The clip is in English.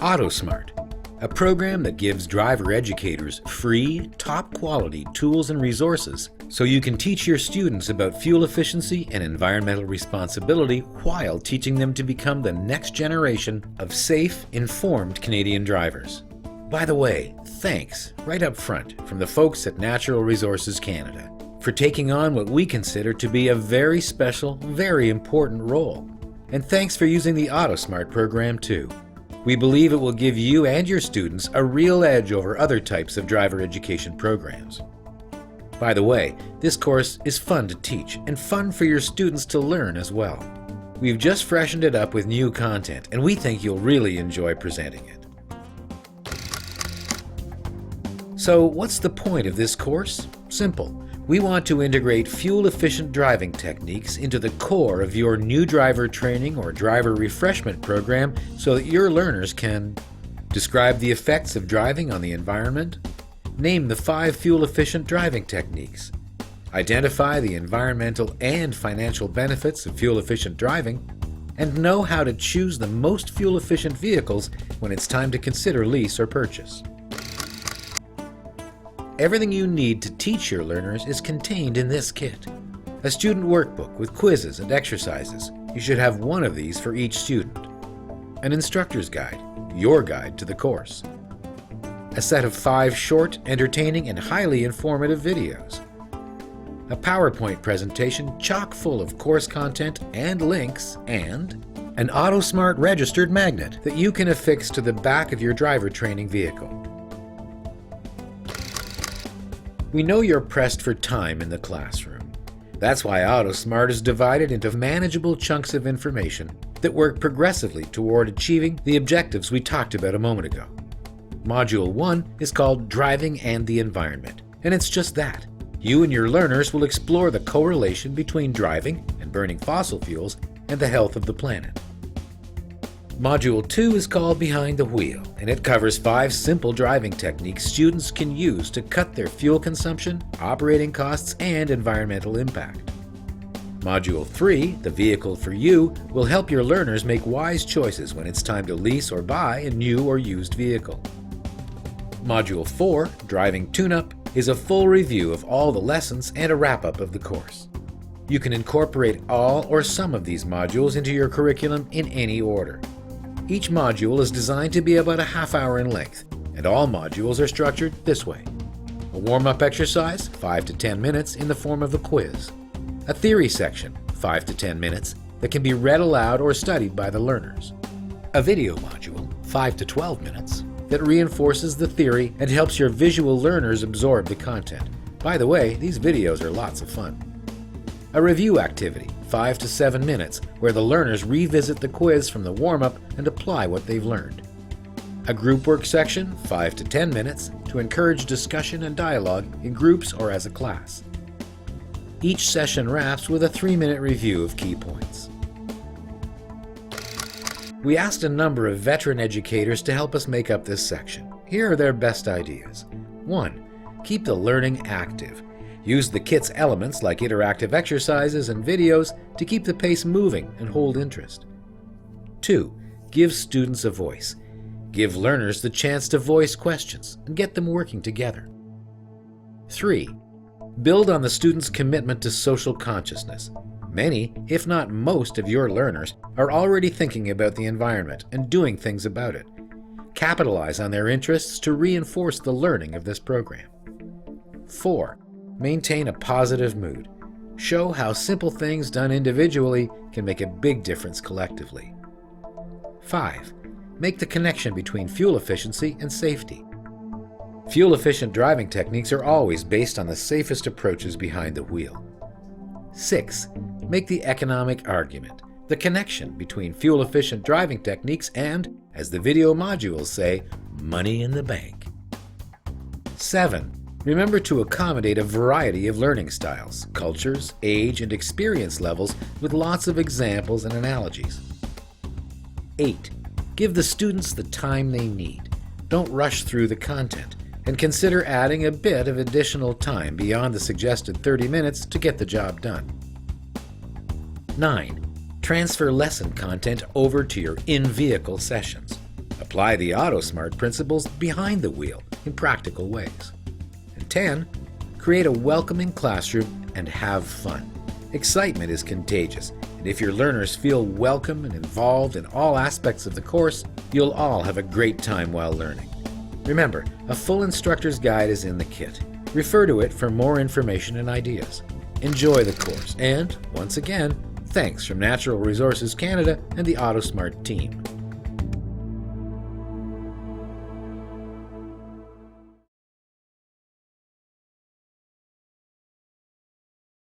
AutoSmart, a program that gives driver educators free, top-quality tools and resources so you can teach your students about fuel efficiency and environmental responsibility while teaching them to become the next generation of safe, informed Canadian drivers. By the way, thanks right up front from the folks at Natural Resources Canada for taking on what we consider to be a very special, very important role. And thanks for using the AutoSmart program too. We believe it will give you and your students a real edge over other types of driver education programs. By the way, this course is fun to teach and fun for your students to learn as well. We've just freshened it up with new content, and we think you'll really enjoy presenting it. So, what's the point of this course? Simple. We want to integrate fuel-efficient driving techniques into the core of your new driver training or driver refreshment program so that your learners can describe the effects of driving on the environment, name the 5 fuel-efficient driving techniques, identify the environmental and financial benefits of fuel-efficient driving, and know how to choose the most fuel-efficient vehicles when it's time to consider lease or purchase. Everything you need to teach your learners is contained in this kit. A student workbook with quizzes and exercises. You should have one of these for each student. An instructor's guide, your guide to the course. A set of 5 short, entertaining, and highly informative videos. A PowerPoint presentation chock full of course content and links, and an AutoSmart registered magnet that you can affix to the back of your driver training vehicle. We know you're pressed for time in the classroom. That's why AutoSmart is divided into manageable chunks of information that work progressively toward achieving the objectives we talked about a moment ago. Module 1 is called Driving and the Environment, and it's just that. You and your learners will explore the correlation between driving and burning fossil fuels and the health of the planet. Module 2 is called Behind the Wheel, and it covers 5 simple driving techniques students can use to cut their fuel consumption, operating costs, and environmental impact. Module 3, The Vehicle for You, will help your learners make wise choices when it's time to lease or buy a new or used vehicle. Module 4, Driving Tune-Up, is a full review of all the lessons and a wrap-up of the course. You can incorporate all or some of these modules into your curriculum in any order. Each module is designed to be about a half-hour in length, and all modules are structured this way. A warm-up exercise, 5 to 10 minutes, in the form of a quiz. A theory section, 5 to 10 minutes, that can be read aloud or studied by the learners. A video module, 5 to 12 minutes, that reinforces the theory and helps your visual learners absorb the content. By the way, these videos are lots of fun. A review activity, 5 to 7 minutes, where the learners revisit the quiz from the warm-up and apply what they've learned. A group work section, 5 to 10 minutes, to encourage discussion and dialogue in groups or as a class. Each session wraps with a 3-minute review of key points. We asked a number of veteran educators to help us make up this section. Here are their best ideas. 1. Keep the learning active. Use the kit's elements like interactive exercises and videos to keep the pace moving and hold interest. 2. Give students a voice. Give learners the chance to voice questions and get them working together. 3. Build on the students' commitment to social consciousness. Many, if not most, of your learners are already thinking about the environment and doing things about it. Capitalize on their interests to reinforce the learning of this program. 4. Maintain a positive mood. Show how simple things done individually can make a big difference collectively. 5. Make the connection between fuel efficiency and safety. Fuel-efficient driving techniques are always based on the safest approaches behind the wheel. 6. Make the economic argument, the connection between fuel-efficient driving techniques and, as the video modules say, money in the bank. 7. Remember to accommodate a variety of learning styles, cultures, age, and experience levels with lots of examples and analogies. 8. Give the students the time they need. Don't rush through the content, and consider adding a bit of additional time beyond the suggested 30 minutes to get the job done. 9. Transfer lesson content over to your in-vehicle sessions. Apply the AutoSmart principles behind the wheel in practical ways. And 10. Create a welcoming classroom and have fun. Excitement is contagious, and if your learners feel welcome and involved in all aspects of the course, you'll all have a great time while learning. Remember, a full instructor's guide is in the kit. Refer to it for more information and ideas. Enjoy the course, and, once again, thanks from Natural Resources Canada and the AutoSmart team.